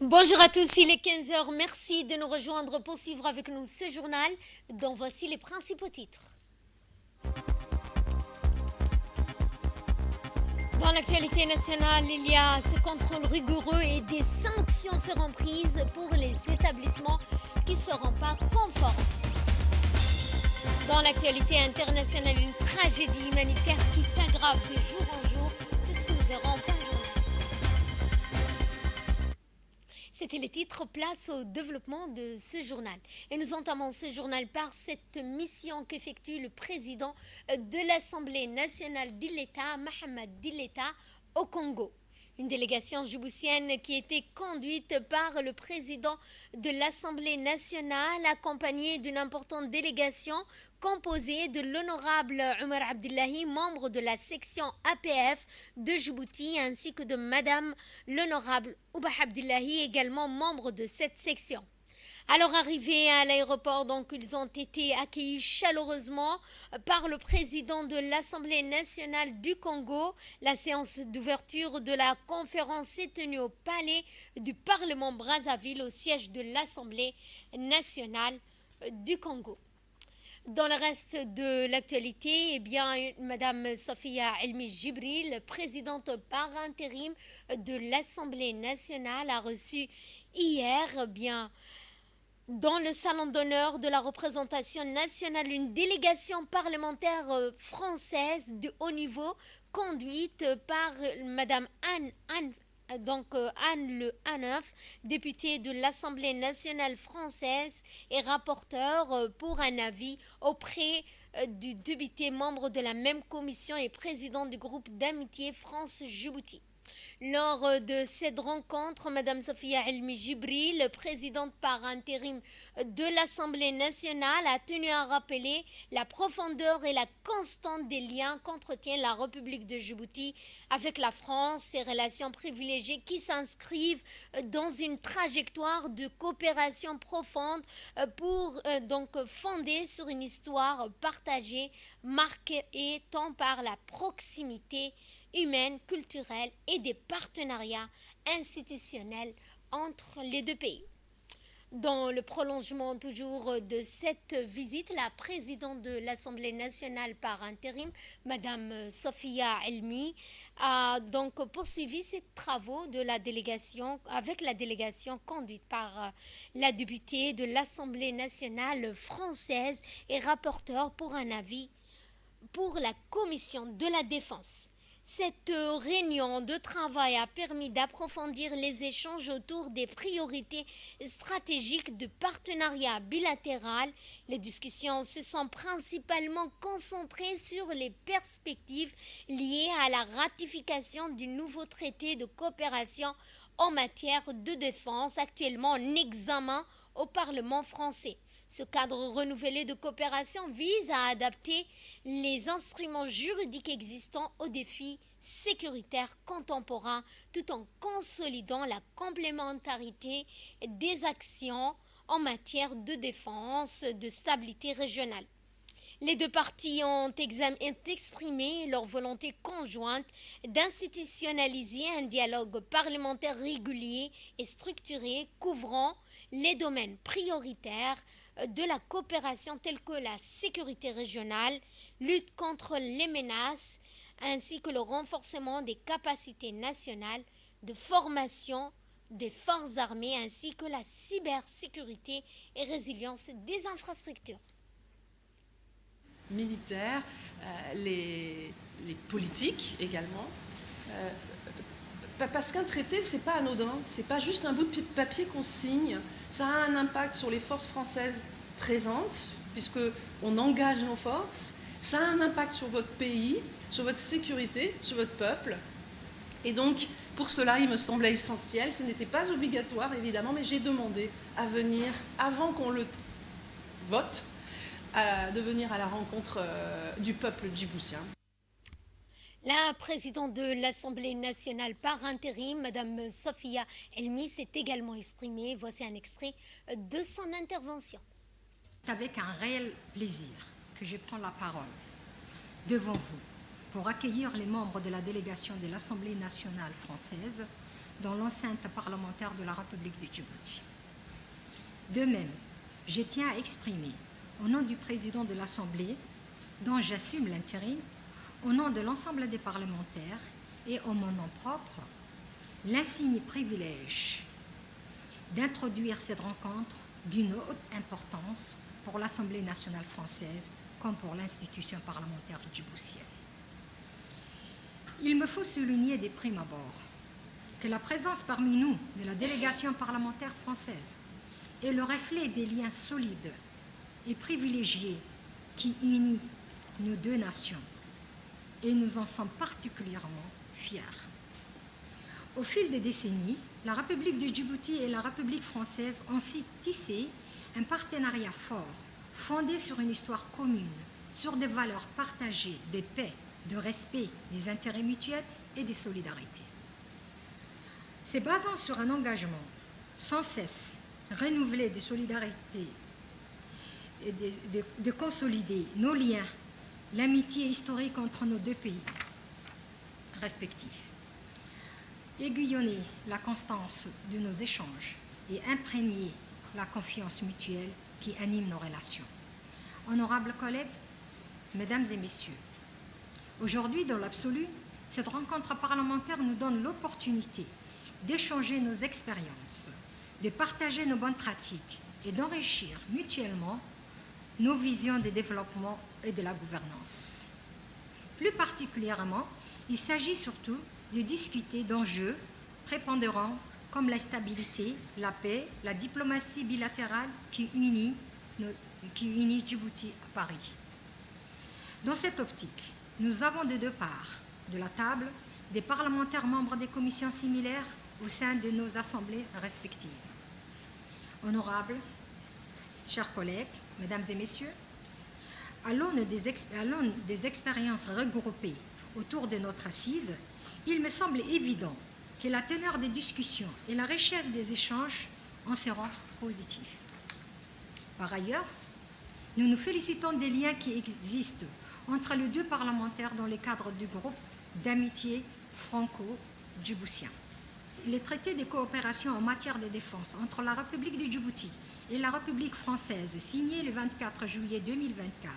Bonjour à tous, il est 15 heures. Merci de nous rejoindre pour suivre avec nous ce journal dont voici les principaux titres. Dans l'actualité nationale, il y a ce contrôle rigoureux et des sanctions seront prises pour les établissements qui ne seront pas conformes. Dans l'actualité internationale, une tragédie humanitaire qui s'aggrave de jour en jour. C'est ce que nous verrons en fin de journée. C'était les titres, place au développement de ce journal. Et nous entamons ce journal par cette mission qu'effectue le président de l'Assemblée nationale d'Illeta, Mohamed Dilleta, au Congo. Une délégation djiboutienne qui était conduite par le président de l'Assemblée nationale, accompagnée d'une importante délégation composée de l'honorable Omar Abdullahi, membre de la section APF de Djibouti, ainsi que de Madame l'honorable Ouba Abdullahi, également membre de cette section. Alors arrivés à l'aéroport, donc ils ont été accueillis chaleureusement par le président de l'Assemblée nationale du Congo. La séance d'ouverture de la conférence s'est tenue au palais du Parlement Brazzaville, au siège de l'Assemblée nationale du Congo. Dans le reste de l'actualité, eh bien, Madame Sofia Elmi Jibril, présidente par intérim de l'Assemblée nationale, a reçu hier, dans le salon d'honneur de la représentation nationale, une délégation parlementaire française de haut niveau conduite par Madame Anne Le Haneuf, députée de l'Assemblée nationale française et rapporteur pour un avis auprès du député membre de la même commission et président du groupe d'amitié France-Djibouti. Lors de cette rencontre, Madame Sofia Elmi Jibril, présidente par intérim de l'Assemblée nationale, a tenu à rappeler la profondeur et la constante des liens qu'entretient la République de Djibouti avec la France, ces relations privilégiées qui s'inscrivent dans une trajectoire de coopération profonde fondée sur une histoire partagée, marquée tant par la proximité humaine, culturelle et des partenariats institutionnels entre les deux pays. Dans le prolongement toujours de cette visite, la présidente de l'Assemblée nationale par intérim, Madame Sofia Elmi, a donc poursuivi ses travaux de la délégation avec la délégation conduite par la députée de l'Assemblée nationale française et rapporteure pour un avis pour la commission de la défense. Cette réunion de travail a permis d'approfondir les échanges autour des priorités stratégiques de partenariat bilatéral. Les discussions se sont principalement concentrées sur les perspectives liées à la ratification du nouveau traité de coopération en matière de défense, actuellement en examen au Parlement français. Ce cadre renouvelé de coopération vise à adapter les instruments juridiques existants aux défis sécuritaires contemporains tout en consolidant la complémentarité des actions en matière de défense, de stabilité régionale. Les deux parties ont exprimé leur volonté conjointe d'institutionnaliser un dialogue parlementaire régulier et structuré couvrant les domaines prioritaires de la coopération tels que la sécurité régionale, lutte contre les menaces, ainsi que le renforcement des capacités nationales de formation des forces armées, ainsi que la cybersécurité et résilience des infrastructures. Militaires, les politiques également. Parce qu'un traité, c'est pas anodin, c'est pas juste un bout de papier qu'on signe, ça a un impact sur les forces françaises présentes, puisqu'on engage nos forces, ça a un impact sur votre pays, sur votre sécurité, sur votre peuple. Et donc, pour cela, il me semblait essentiel, ce n'était pas obligatoire évidemment, mais j'ai demandé à venir, avant qu'on le vote, de venir à la rencontre du peuple djiboutien. La présidente de l'Assemblée nationale par intérim, Madame Sofia Elmi, s'est également exprimée. Voici un extrait de son intervention. C'est avec un réel plaisir que je prends la parole devant vous pour accueillir les membres de la délégation de l'Assemblée nationale française dans l'enceinte parlementaire de la République de Djibouti. De même, je tiens à exprimer, au nom du président de l'Assemblée, dont j'assume l'intérim, au nom de l'ensemble des parlementaires et en mon nom propre, l'insigne privilège d'introduire cette rencontre d'une haute importance pour l'Assemblée nationale française comme pour l'institution parlementaire djiboutienne. Il me faut souligner des primes abord que la présence parmi nous de la délégation parlementaire française est le reflet des liens solides et privilégiés qui unissent nos deux nations, et nous en sommes particulièrement fiers. Au fil des décennies, la République de Djibouti et la République française ont tissé un partenariat fort, fondé sur une histoire commune, sur des valeurs partagées de paix, de respect, des intérêts mutuels et de solidarité. Se basant sur un engagement sans cesse renouvelé de solidarité et de consolider nos liens, l'amitié historique entre nos deux pays respectifs, aiguillonner la constance de nos échanges et imprégner la confiance mutuelle qui anime nos relations. Honorables collègues, mesdames et messieurs, aujourd'hui, dans l'absolu, cette rencontre parlementaire nous donne l'opportunité d'échanger nos expériences, de partager nos bonnes pratiques et d'enrichir mutuellement nos visions de développement et de la gouvernance. Plus particulièrement, il s'agit surtout de discuter d'enjeux prépondérants comme la stabilité, la paix, la diplomatie bilatérale qui unit Djibouti à Paris. Dans cette optique, nous avons de deux parts de la table des parlementaires membres des commissions similaires au sein de nos assemblées respectives. Honorables, chers collègues, mesdames et messieurs, à l'aune des expériences regroupées autour de notre assise, il me semble évident que la teneur des discussions et la richesse des échanges en seront positifs. Par ailleurs, nous nous félicitons des liens qui existent entre les deux parlementaires dans le cadre du groupe d'amitié franco-djiboutien. Les traités de coopération en matière de défense entre la République de Djibouti et la République française, signé le 24 juillet 2024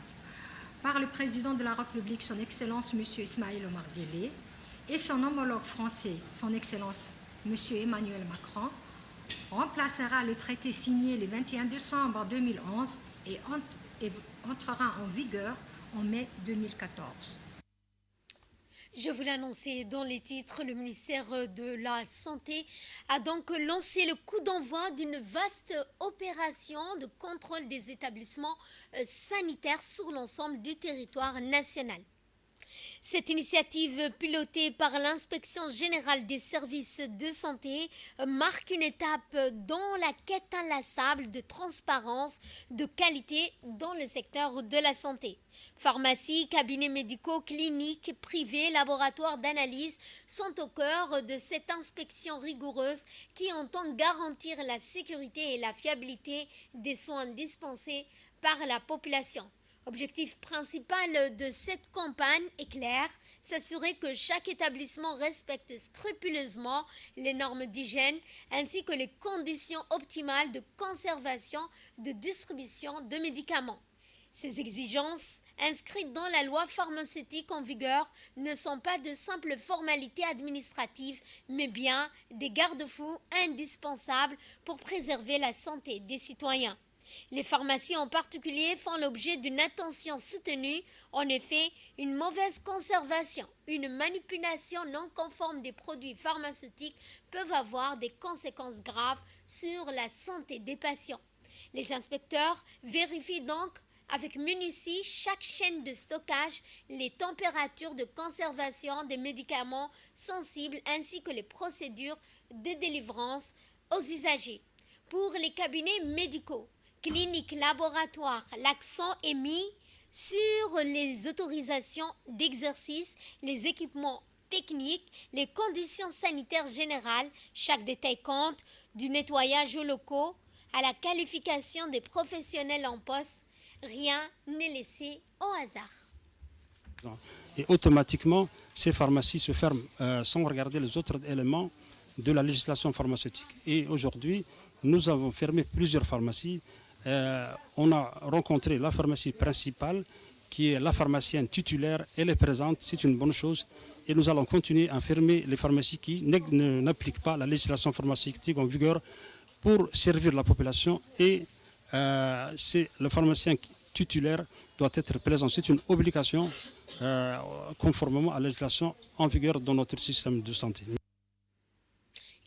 par le président de la République, son Excellence M. Ismaël Omar Guelleh, et son homologue français, son Excellence M. Emmanuel Macron, remplacera le traité signé le 21 décembre 2011 et entrera en vigueur en mai 2014. Je vous l'ai annoncé dans les titres, le ministère de la Santé a donc lancé le coup d'envoi d'une vaste opération de contrôle des établissements sanitaires sur l'ensemble du territoire national. Cette initiative pilotée par l'Inspection générale des services de santé marque une étape dans la quête inlassable de transparence, de qualité dans le secteur de la santé. Pharmacies, cabinets médicaux, cliniques, privés, laboratoires d'analyse sont au cœur de cette inspection rigoureuse qui entend garantir la sécurité et la fiabilité des soins dispensés par la population. Objectif principal de cette campagne est clair, s'assurer que chaque établissement respecte scrupuleusement les normes d'hygiène ainsi que les conditions optimales de conservation, de distribution de médicaments. Ces exigences, inscrites dans la loi pharmaceutique en vigueur, ne sont pas de simples formalités administratives, mais bien des garde-fous indispensables pour préserver la santé des citoyens. Les pharmacies en particulier font l'objet d'une attention soutenue. En effet, une mauvaise conservation, une manipulation non conforme des produits pharmaceutiques peuvent avoir des conséquences graves sur la santé des patients. Les inspecteurs vérifient donc avec minutie chaque chaîne de stockage, les températures de conservation des médicaments sensibles ainsi que les procédures de délivrance aux usagers. Pour les cabinets médicaux, cliniques, laboratoires, l'accent est mis sur les autorisations d'exercice, les équipements techniques, les conditions sanitaires générales. Chaque détail compte, du nettoyage aux locaux à la qualification des professionnels en poste. Rien n'est laissé au hasard. Et automatiquement, ces pharmacies se ferment sans regarder les autres éléments de la législation pharmaceutique. Et aujourd'hui, nous avons fermé plusieurs pharmacies. On a rencontré la pharmacie principale, qui est la pharmacienne titulaire. Elle est présente, c'est une bonne chose. Et nous allons continuer à fermer les pharmacies qui n'appliquent pas la législation pharmaceutique en vigueur pour servir la population. Et le pharmacien titulaire doit être présent. C'est une obligation conformément à la législation en vigueur dans notre système de santé.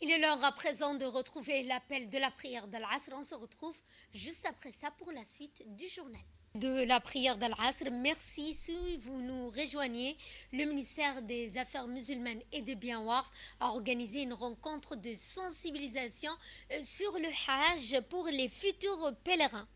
Il est l'heure à présent de retrouver l'appel de la prière d'Al-Asr. On se retrouve juste après ça pour la suite du journal. De la prière d'Al-Asr, merci si vous nous rejoignez. Le ministère des Affaires musulmanes et de Bienwarf a organisé une rencontre de sensibilisation sur le Hajj pour les futurs pèlerins.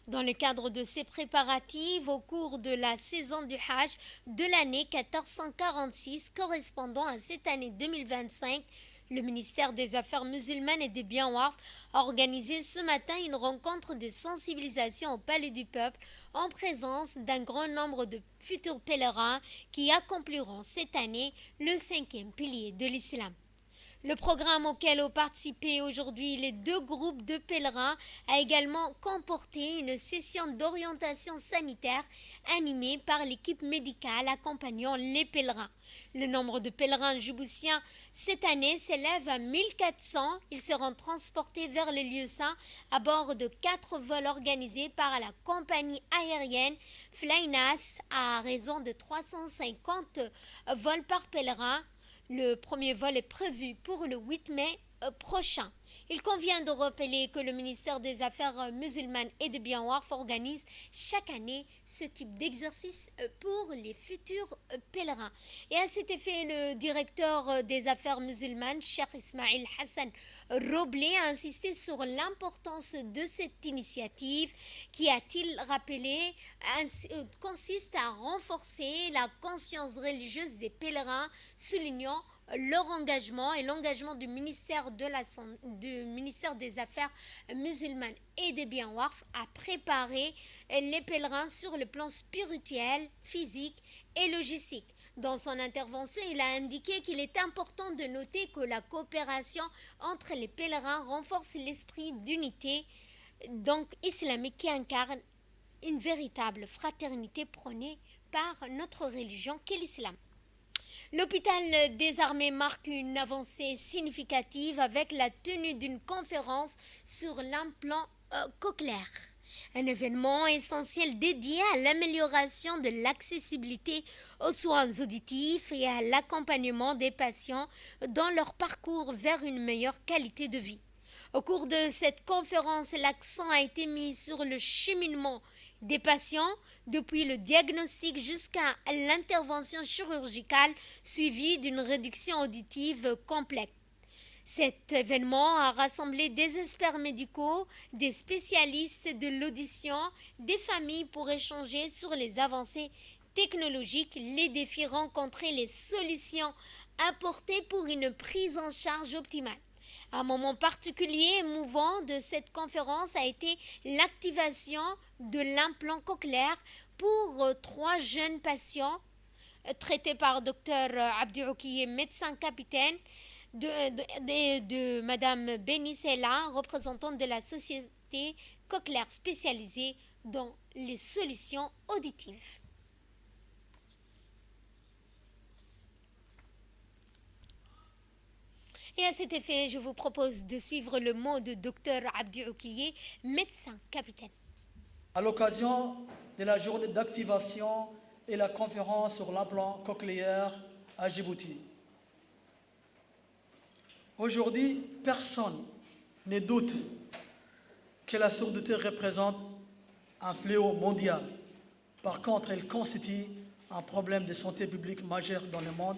Dans le cadre de ces préparatifs au cours de la saison du Hajj de l'année 1446 correspondant à cette année 2025, le ministère des Affaires musulmanes et des Bienwarf a organisé ce matin une rencontre de sensibilisation au Palais du Peuple en présence d'un grand nombre de futurs pèlerins qui accompliront cette année le 5e pilier de l'islam. Le programme auquel ont participé aujourd'hui les 2 groupes de pèlerins a également comporté une session d'orientation sanitaire animée par l'équipe médicale accompagnant les pèlerins. Le nombre de pèlerins djiboutiens cette année s'élève à 1400. Ils seront transportés vers le lieu saint à bord de 4 vols organisés par la compagnie aérienne Flynas à raison de 350 vols par pèlerin. Le premier vol est prévu pour le 8 mai prochain. Il convient de rappeler que le ministère des Affaires musulmanes et de Bienwarf organise chaque année ce type d'exercice pour les futurs pèlerins. Et à cet effet, le directeur des Affaires musulmanes, Cheikh Ismail Hassan Roblé, a insisté sur l'importance de cette initiative qui, a-t-il rappelé, consiste à renforcer la conscience religieuse des pèlerins, soulignant leur engagement et l'engagement du ministère des Affaires musulmanes et des Bienwarf à préparer les pèlerins sur le plan spirituel, physique et logistique. Dans son intervention, il a indiqué qu'il est important de noter que la coopération entre les pèlerins renforce l'esprit d'unité islamique qui incarne une véritable fraternité prônée par notre religion qu'est l'islam. L'hôpital des armées marque une avancée significative avec la tenue d'une conférence sur l'implant cochléaire. Un événement essentiel dédié à l'amélioration de l'accessibilité aux soins auditifs et à l'accompagnement des patients dans leur parcours vers une meilleure qualité de vie. Au cours de cette conférence, l'accent a été mis sur le cheminement des patients depuis le diagnostic jusqu'à l'intervention chirurgicale suivie d'une réduction auditive complète. Cet événement a rassemblé des experts médicaux, des spécialistes de l'audition, des familles pour échanger sur les avancées technologiques, les défis rencontrés, les solutions apportées pour une prise en charge optimale. Un moment particulier émouvant de cette conférence a été l'activation de l'implant cochléaire pour 3 jeunes patients traités par Dr Abdi Oukiye, médecin capitaine, de Madame Beni Sela, représentante de la société cochléaire spécialisée dans les solutions auditives. Et à cet effet, je vous propose de suivre le mot de Dr Abdi Oukiye, médecin capitaine. À l'occasion de la journée d'activation et la conférence sur l'implant cochléaire à Djibouti. Aujourd'hui, personne ne doute que la surdité représente un fléau mondial. Par contre, elle constitue un problème de santé publique majeur dans le monde,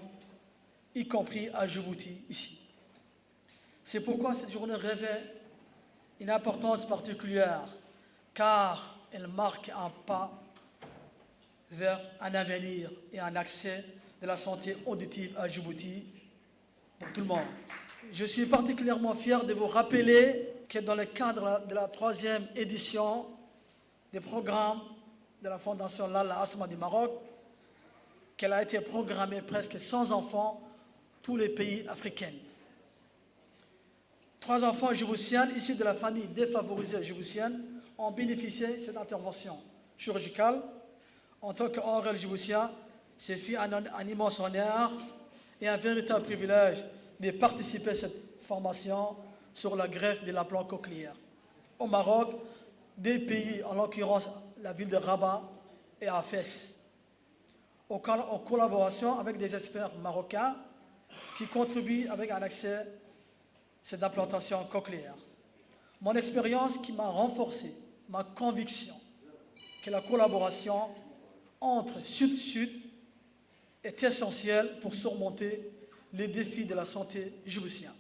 y compris à Djibouti, ici. C'est pourquoi cette journée revêt une importance particulière, car elle marque un pas vers un avenir et un accès de la santé auditive à Djibouti pour tout le monde. Je suis particulièrement fier de vous rappeler que dans le cadre de la 3e édition des programmes de la Fondation Lalla Asma du Maroc, qu'elle a été programmée presque sans enfants tous les pays africains. 3 enfants djiboutiens issus de la famille défavorisée djiboutienne ont bénéficié de cette intervention chirurgicale. En tant qu'oral djiboutien, c'est fait un immense honneur et un véritable privilège de participer à cette formation sur la greffe de l'implant cochléaire. Au Maroc, des pays, en l'occurrence la ville de Rabat et à Fès, en collaboration avec des experts marocains qui contribuent avec un accès à cette implantation cochléaire. Mon expérience qui m'a renforcé, ma conviction que la collaboration entre Sud-Sud est essentielle pour surmonter les défis de la santé djiboutienne.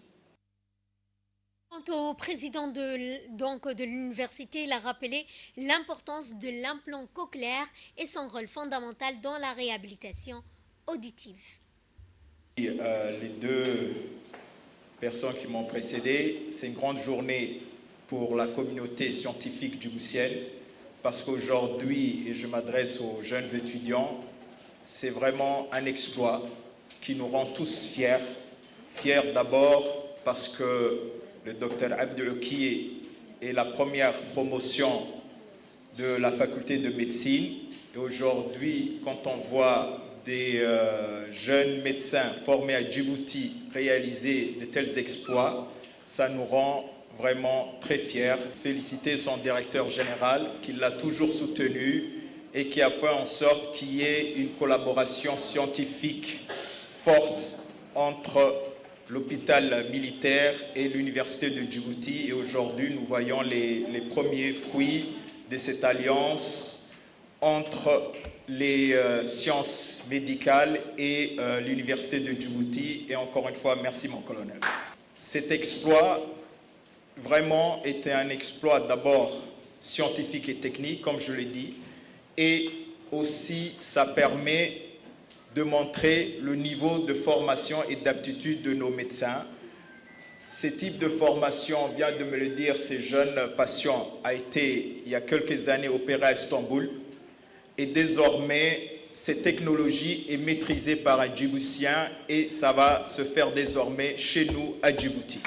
Quant au président de l'université, il a rappelé l'importance de l'implant cochléaire et son rôle fondamental dans la réhabilitation auditive. Les 2 personnes qui m'ont précédé, c'est une grande journée pour la communauté scientifique djiboutienne parce qu'aujourd'hui, et je m'adresse aux jeunes étudiants, c'est vraiment un exploit qui nous rend tous fiers. Fiers d'abord parce que le docteur Abdeloki est la première promotion de la faculté de médecine. Et aujourd'hui, quand on voit des jeunes médecins formés à Djibouti réaliser de tels exploits, ça nous rend vraiment très fiers. Féliciter son directeur général qui l'a toujours soutenu et qui a fait en sorte qu'il y ait une collaboration scientifique forte entre l'hôpital militaire et l'université de Djibouti. Et aujourd'hui, nous voyons les premiers fruits de cette alliance entre les sciences médicales et l'université de Djibouti. Et encore une fois, merci mon colonel. Cet exploit vraiment était un exploit d'abord scientifique et technique, comme je l'ai dit, et aussi ça permet de montrer le niveau de formation et d'aptitude de nos médecins. Ce type de formation, on vient de me le dire, ces jeunes patients a été, il y a quelques années, opéré à Istanbul. Et désormais, cette technologie est maîtrisée par un Djiboutien et ça va se faire désormais chez nous à Djibouti.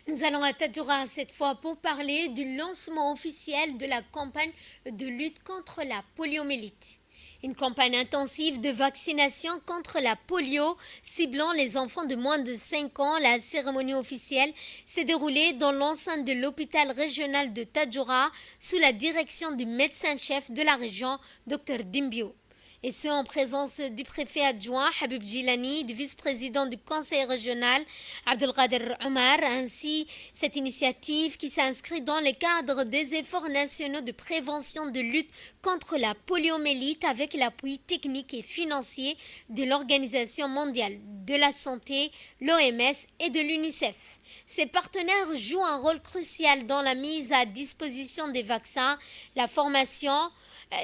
Nous allons à Tadjoura cette fois pour parler du lancement officiel de la campagne de lutte contre la poliomyélite. Une campagne intensive de vaccination contre la polio ciblant les enfants de moins de 5 ans. La cérémonie officielle s'est déroulée dans l'enceinte de l'hôpital régional de Tadjoura sous la direction du médecin-chef de la région, Dr Dimbio. Et ce en présence du préfet adjoint Habib Djilani, du vice-président du conseil régional Abdelkader Omar. Ainsi, cette initiative qui s'inscrit dans le cadre des efforts nationaux de prévention de lutte contre la poliomyélite avec l'appui technique et financier de l'Organisation mondiale de la santé, l'OMS et de l'UNICEF. Ces partenaires jouent un rôle crucial dans la mise à disposition des vaccins, la formation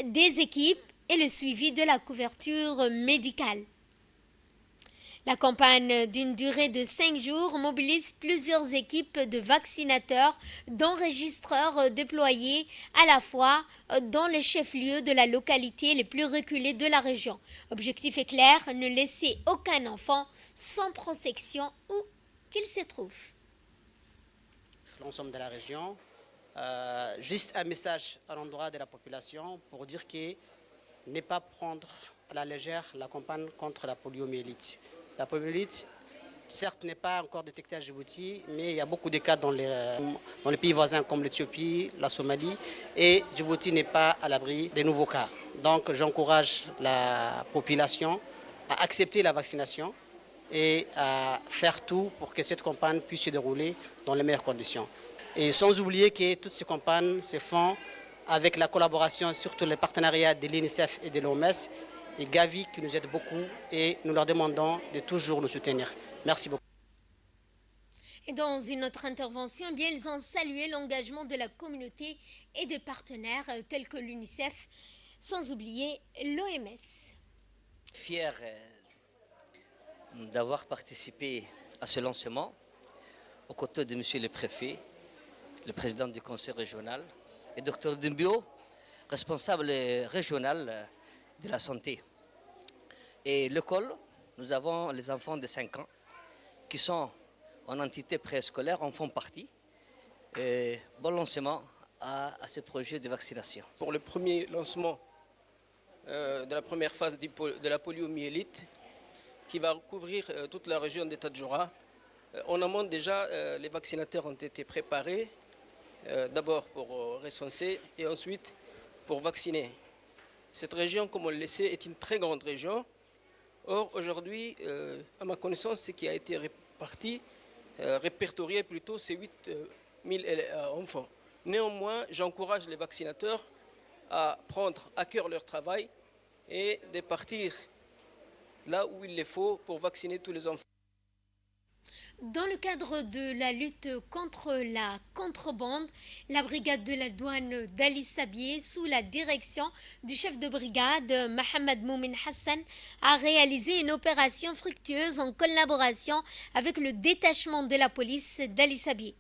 des équipes et le suivi de la couverture médicale. La campagne d'une durée de 5 jours mobilise plusieurs équipes de vaccinateurs, d'enregistreurs déployés à la fois dans les chefs-lieux de la localité les plus reculées de la région. Objectif est clair, ne laisser aucun enfant sans protection où qu'il se trouve. L'ensemble de la région, juste un message à l'endroit de la population pour dire que ne pas prendre à la légère la campagne contre la poliomyélite. La poliomyélite, certes, n'est pas encore détectée à Djibouti, mais il y a beaucoup de cas dans les pays voisins comme l'Éthiopie, la Somalie, et Djibouti n'est pas à l'abri des nouveaux cas. Donc j'encourage la population à accepter la vaccination et à faire tout pour que cette campagne puisse se dérouler dans les meilleures conditions. Et sans oublier que toutes ces campagnes se font avec la collaboration, surtout les partenariats de l'UNICEF et de l'OMS, et Gavi qui nous aide beaucoup et nous leur demandons de toujours nous soutenir. Merci beaucoup. Et dans une autre intervention, bien, ils ont salué l'engagement de la communauté et des partenaires tels que l'UNICEF, sans oublier l'OMS. Fier d'avoir participé à ce lancement aux côtés de monsieur le préfet, le président du conseil régional, et Dr Dimbio, responsable régional de la santé. Et l'école, nous avons les enfants de 5 ans qui sont en entité préscolaire en font partie. Et bon lancement à ce projet de vaccination. Pour le premier lancement de la première phase de la poliomyélite, qui va couvrir toute la région de Tadjoura, en amont déjà, les vaccinateurs ont été préparés, d'abord pour recenser et ensuite pour vacciner. Cette région, comme on le sait, est une très grande région. Or, aujourd'hui, à ma connaissance, ce qui a été répertorié plutôt, c'est 8 000 enfants. Néanmoins, j'encourage les vaccinateurs à prendre à cœur leur travail et de partir là où il le faut pour vacciner tous les enfants. Dans le cadre de la lutte contre la contrebande, la brigade de la douane d'Ali Sabié, sous la direction du chef de brigade Mohamed Moumin Hassan, a réalisé une opération fructueuse en collaboration avec le détachement de la police d'Ali Sabié.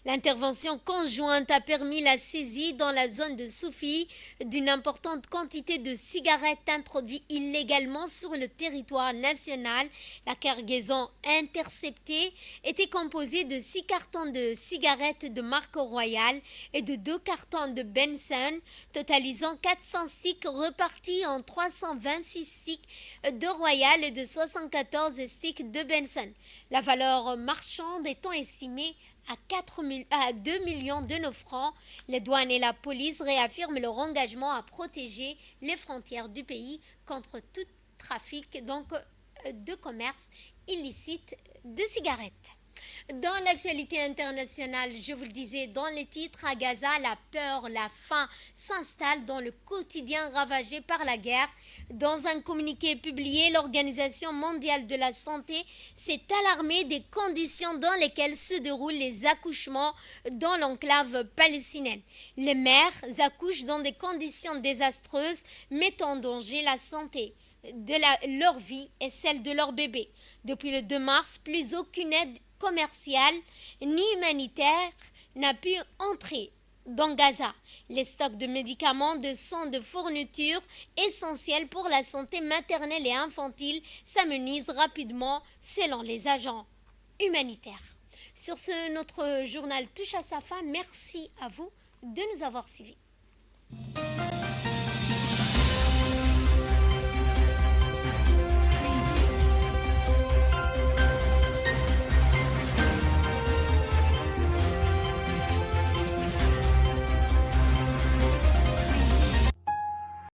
L'intervention conjointe a permis la saisie dans la zone de Soufi d'une importante quantité de cigarettes introduites illégalement sur le territoire national. La cargaison interceptée était composée de 6 cartons de cigarettes de marque Royal et de 2 cartons de Benson, totalisant 400 sticks repartis en 326 sticks de Royal et de 74 sticks de Benson. La valeur marchande étant estimée à 2 millions de nos francs, les douanes et la police réaffirment leur engagement à protéger les frontières du pays contre tout trafic de commerce illicite de cigarettes. Dans l'actualité internationale, je vous le disais dans les titres, à Gaza, la peur, la faim s'installe dans le quotidien ravagé par la guerre. Dans un communiqué publié, l'Organisation mondiale de la santé s'est alarmée des conditions dans lesquelles se déroulent les accouchements dans l'enclave palestinienne. Les mères accouchent dans des conditions désastreuses, mettant en danger la santé de leur vie et celle de leur bébé. Depuis le 2 mars, plus aucune aide commerciale ni humanitaire n'a pu entrer dans Gaza. Les stocks de médicaments, de sang, de fournitures essentielles pour la santé maternelle et infantile s'amenuisent rapidement selon les agents humanitaires. Sur ce, notre journal touche à sa fin. Merci à vous de nous avoir suivis.